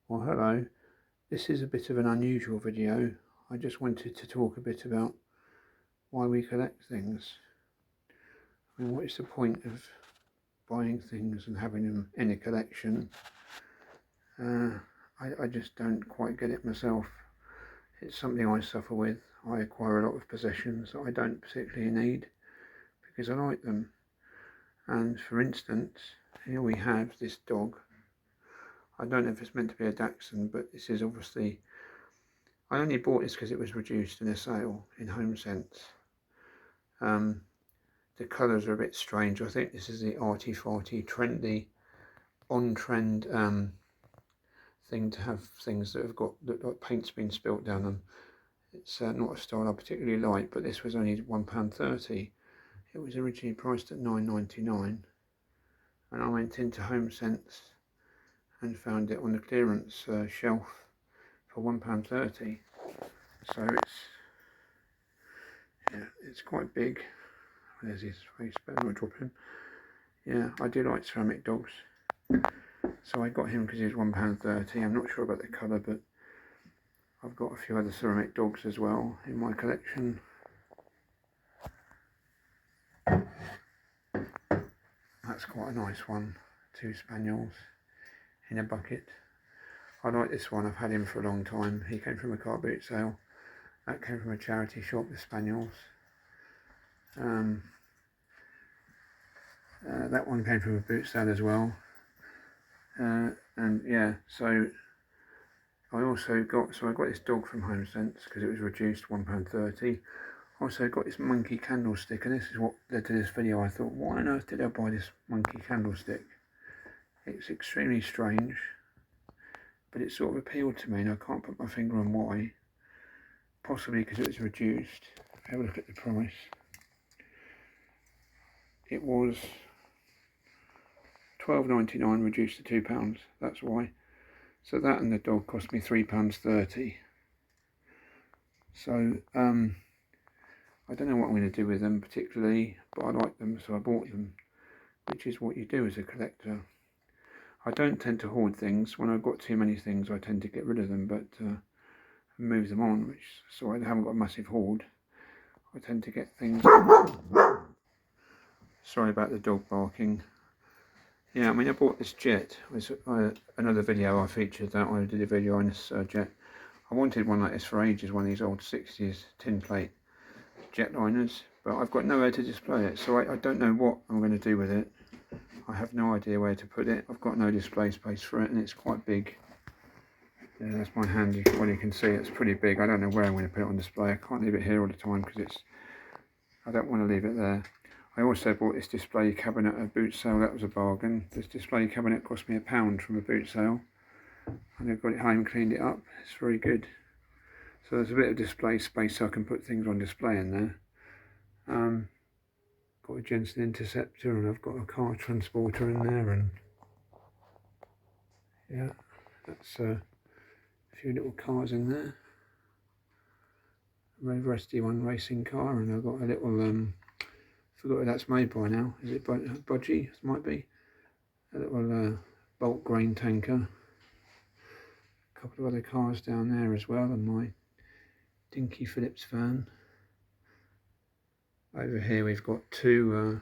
Well, hello. This is a bit of an unusual video. I just wanted to talk a bit about why we collect things. I mean, what is the point of buying things and having them in a collection? I just don't quite get it myself. It's something I suffer with. I acquire a lot of possessions that I don't particularly need because I like them. And for instance, here we have this dog. I don't know if it's meant to be a Dachshund, but this is obviously... I only bought this because it was reduced in a sale in HomeSense. The colours are a bit strange. I think this is the arty-farty, trendy, on-trend thing to have things that have got like paint's been spilt down them. It's not a style I particularly like, but this was only £1.30. It was originally priced at £9.99, and I went into HomeSense and found it on the clearance shelf for £1.30. So it's quite big. There's his face, but I'm not drop him. Yeah, I do like ceramic dogs, so I got him because he was £1.30. I'm not sure about the colour, but I've got a few other ceramic dogs as well in my collection. That's quite a nice one. 2 spaniels in a bucket. I like this one. I've had him for a long time. He came from a car boot sale. That came from a charity shop, the spaniels. That one came from a boot sale as well. And yeah, so I got this dog from HomeSense because it was reduced £1.30. Also got this monkey candlestick, and this is what led to this video. I thought, why on earth did I buy this monkey candlestick? It's extremely strange, but it sort of appealed to me, and I can't put my finger on why. Possibly because it was reduced. Have a look at the price. It was £12.99 reduced to £2. That's why. So that and the dog cost me £3.30. So I don't know what I'm going to do with them particularly, but I like them, so I bought them, which is what you do as a collector. I don't tend to hoard things. When I've got too many things, I tend to get rid of them, but move them on, so I haven't got a massive hoard. I tend to get things... Sorry about the dog barking. Yeah, I mean, I bought this jet. It was another video I featured that. I did a video on this jet. I wanted one like this for ages, one of these old 60s tin plate jetliners, but I've got nowhere to display it, so I don't know what I'm going to do with it. I have no idea where to put it. I've got no display space for it, and it's quite big. Yeah, that's my hand. Well, you can see it's pretty big. I don't know where I'm going to put it on display. I can't leave it here all the time because I don't want to leave it there. I also bought this display cabinet at a boot sale. That was a bargain. This display cabinet cost me £1 from a boot sale, and I've got it home, cleaned it up. It's very good. So there's a bit of display space so I can put things on display in there. Got a Jensen Interceptor, and I've got a car transporter in there, and yeah, that's a few little cars in there. A very rusty one, racing car, and I've got a little forgot what that's made by now. Is it Budgie? It might be. A little bulk grain tanker. A couple of other cars down there as well, and my dinky Phillips van. Over here we've got 2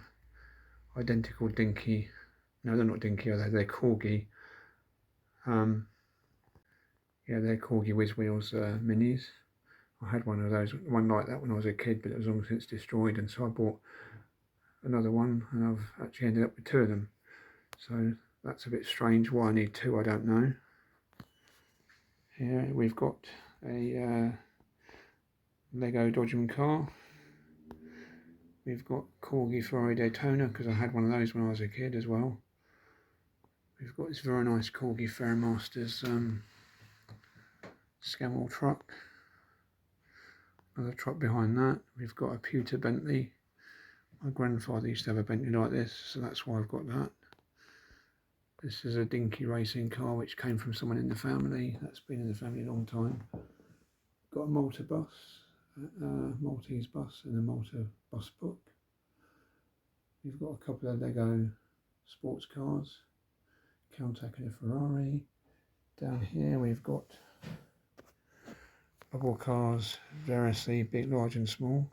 identical dinky... No, they're not dinky, are they? They're Corgi. Yeah, they're Corgi Whiz Wheels minis. I had one of those, one like that when I was a kid, but it was long since destroyed, and so I bought another one, and I've actually ended up with 2 of them. So that's a bit strange. Why I need 2, I don't know. Here we've got a Lego Dodgem car. We've got Corgi Ferrari Daytona, because I had one of those when I was a kid as well. We've got this very nice Corgi Fairmasters Scammell truck. Another truck behind that. We've got a pewter Bentley. My grandfather used to have a Bentley like this, so that's why I've got that. This is a dinky racing car which came from someone in the family. That's been in the family a long time. Got a Malta bus, Maltese bus, and a Malta bus book. We've got a couple of Lego sports cars, Countach and a Ferrari. Down here we've got bubble cars, variously big, large and small.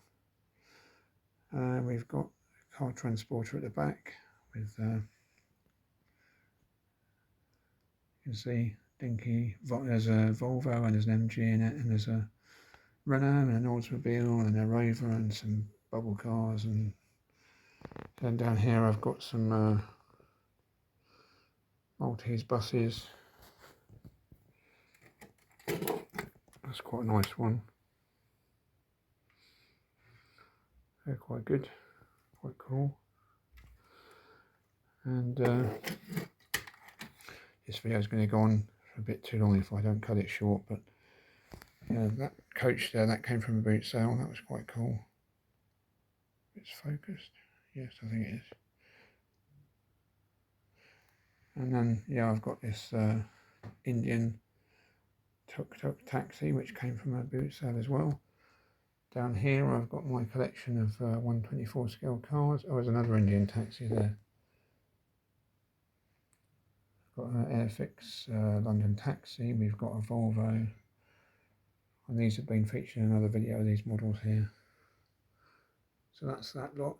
We've got a car transporter at the back with, you can see, dinky, there's a Volvo and there's an MG in it, and there's a Renault and an Oldsmobile and a Rover and some bubble cars. And then down here I've got some Maltese buses. That's quite a nice one. They're quite good, quite cool. And this video is going to go on for a bit too long if I don't cut it short, but yeah, that coach there, that came from a boot sale. That was quite cool. It's focused. Yes, I think it is. And then, yeah, I've got this Indian tuk-tuk taxi, which came from a boot sale as well. Down here, I've got my collection of 124 scale cars. Oh, there's another Indian taxi there. I've got an Airfix London taxi. We've got a Volvo. And these have been featured in another video, these models here. So that's that lot.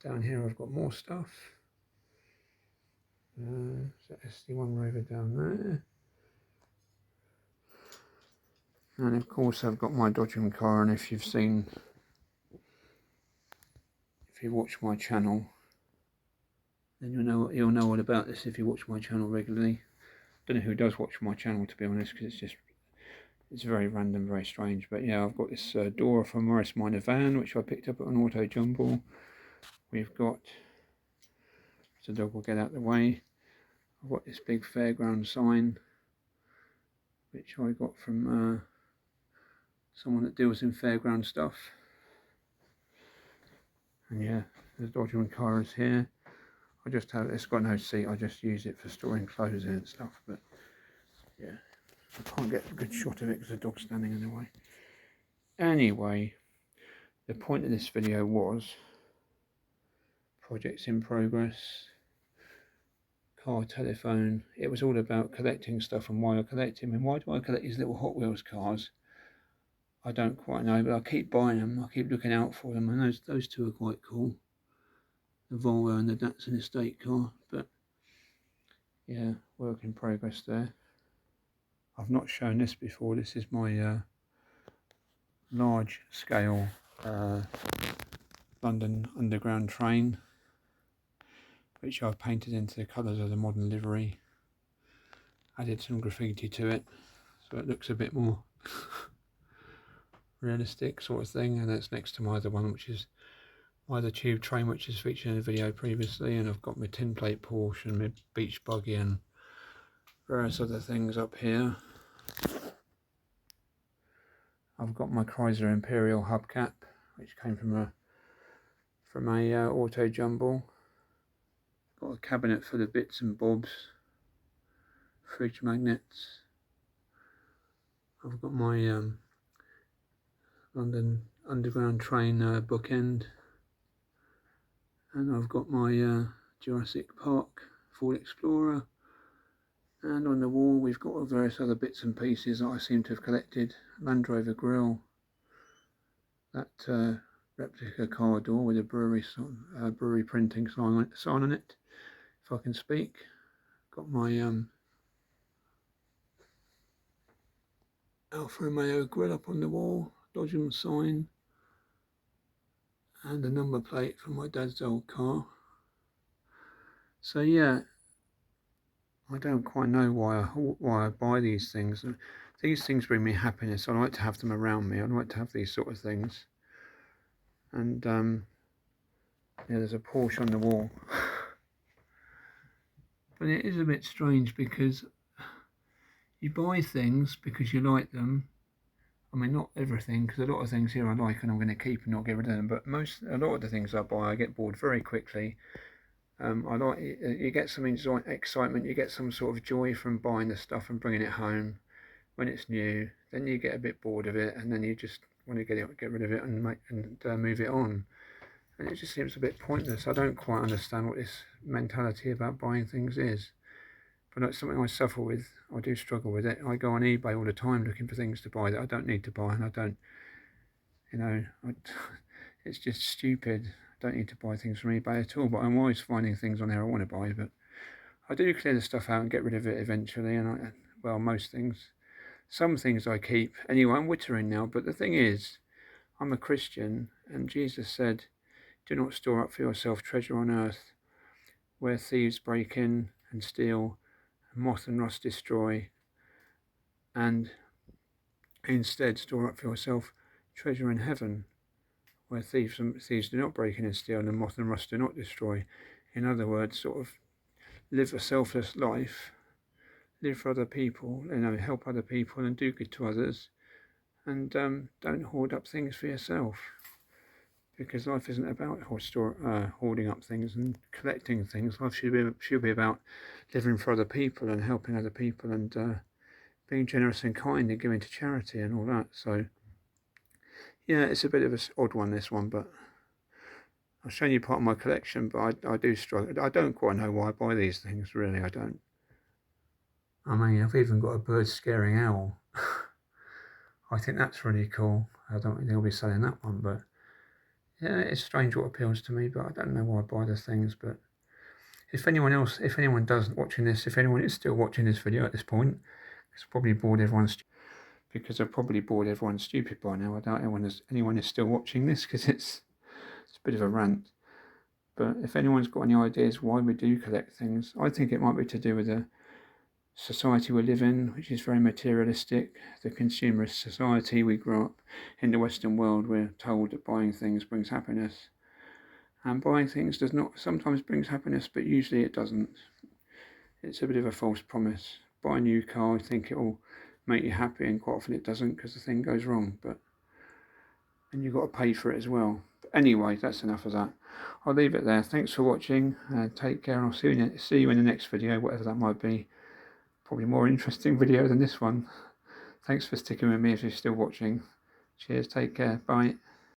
Down here I've got more stuff. So SD1 Rover down there. And of course I've got my Dodgem car, and if you've watched my channel, then you'll know all about this if you watch my channel regularly. Don't know who does watch my channel, to be honest, because it's very random, very strange. But yeah, I've got this door from Morris Minor van, which I picked up at an auto jumble. We've got, so the dog will get out of the way. I've got this big fairground sign, which I got from someone that deals in fairground stuff. And yeah, the Dodgem car is here. I just have, it's got no seat, I just use it for storing clothes in and stuff. But yeah, I can't get a good shot of it because the dog's standing in the way. Anyway, the point of this video was projects in progress, car telephone. It was all about collecting stuff and why I collect them. And why do I collect these little Hot Wheels cars? I don't quite know, but I keep buying them. I keep looking out for them, and those two are quite cool. The Volvo and the Datsun estate car. But yeah, work in progress there. I've not shown this before. This is my large scale London Underground train, which I've painted into the colours of the modern livery. Added some graffiti to it, so it looks a bit more realistic sort of thing. And that's next to my other one, which is my other tube train, which is featured in a video previously. And I've got my tin plate Porsche and my beach buggy and various other things up here. I've got my Chrysler Imperial hubcap, which came from a auto jumble. Got a cabinet full of bits and bobs, fridge magnets. I've got my London Underground train bookend, and I've got my Jurassic Park Ford Explorer. And on the wall we've got various other bits and pieces that I seem to have collected. Land Rover grill, that replica car door with a brewery printing sign on it, if I can speak. Got my Alfa Romeo grill up on the wall, Dodgem sign, and a number plate from my dad's old car. So yeah, I don't quite know why I buy these things. These things bring me happiness. I like to have them around me. I like to have these sort of things. And yeah, there's a Porsche on the wall. But it is a bit strange because you buy things because you like them. I mean, not everything, because a lot of things here I like and I'm going to keep and not get rid of them. But a lot of the things I buy, I get bored very quickly. I like you get some excitement, you get some sort of joy from buying the stuff and bringing it home when it's new. Then you get a bit bored of it, and then you just want to get rid of it and move it on. And it just seems a bit pointless. I don't quite understand what this mentality about buying things is. but that's something I suffer with. I do struggle with it. I go on eBay all the time looking for things to buy that I don't need to buy, and I don't, it's just stupid. I don't need to buy things from eBay at all, but I'm always finding things on there I want to buy, but I do clear the stuff out and get rid of it eventually, and well, most things. Some things I keep. Anyway, I'm wittering now, but the thing is, I'm a Christian, and Jesus said, do not store up for yourself treasure on earth, where thieves break in and steal, and moth and rust destroy, and instead store up for yourself treasure in heaven, where thieves do not break in and steal, and moth and rust do not destroy. In other words, sort of live a selfless life, live for other people, help other people and do good to others, and don't hoard up things for yourself, because life isn't about hoarding up things and collecting things. Life should be about living for other people and helping other people, and being generous and kind and giving to charity and all that. So yeah, it's a bit of an odd one, this one, but I've shown you part of my collection, but I do struggle. I don't quite know why I buy these things, really. I don't. I mean, I've even got a bird scaring owl. I think that's really cool. I don't think they'll be selling that one, but yeah, it's strange what appeals to me, but I don't know why I buy the things. But if anyone does watching this, if anyone is still watching this video at this point, it's probably bored everyone because I've probably bored everyone stupid by now. I doubt anyone is still watching this, because it's a bit of a rant. But if anyone's got any ideas why we do collect things, I think it might be to do with the society we live in, which is very materialistic, the consumerist society. We grew up in the Western world. We're told that buying things brings happiness, and buying things does not sometimes brings happiness, but usually it doesn't. It's a bit of a false promise. Buy a new car, think it will make you happy, and quite often it doesn't, because the thing goes wrong, and you've got to pay for it as well. But anyway, that's enough of that. I'll leave it there. Thanks for watching. Take care, and I'll see you in the next video, whatever that might be. Probably more interesting video than this one. Thanks for sticking with me if you're still watching. Cheers, take care, bye.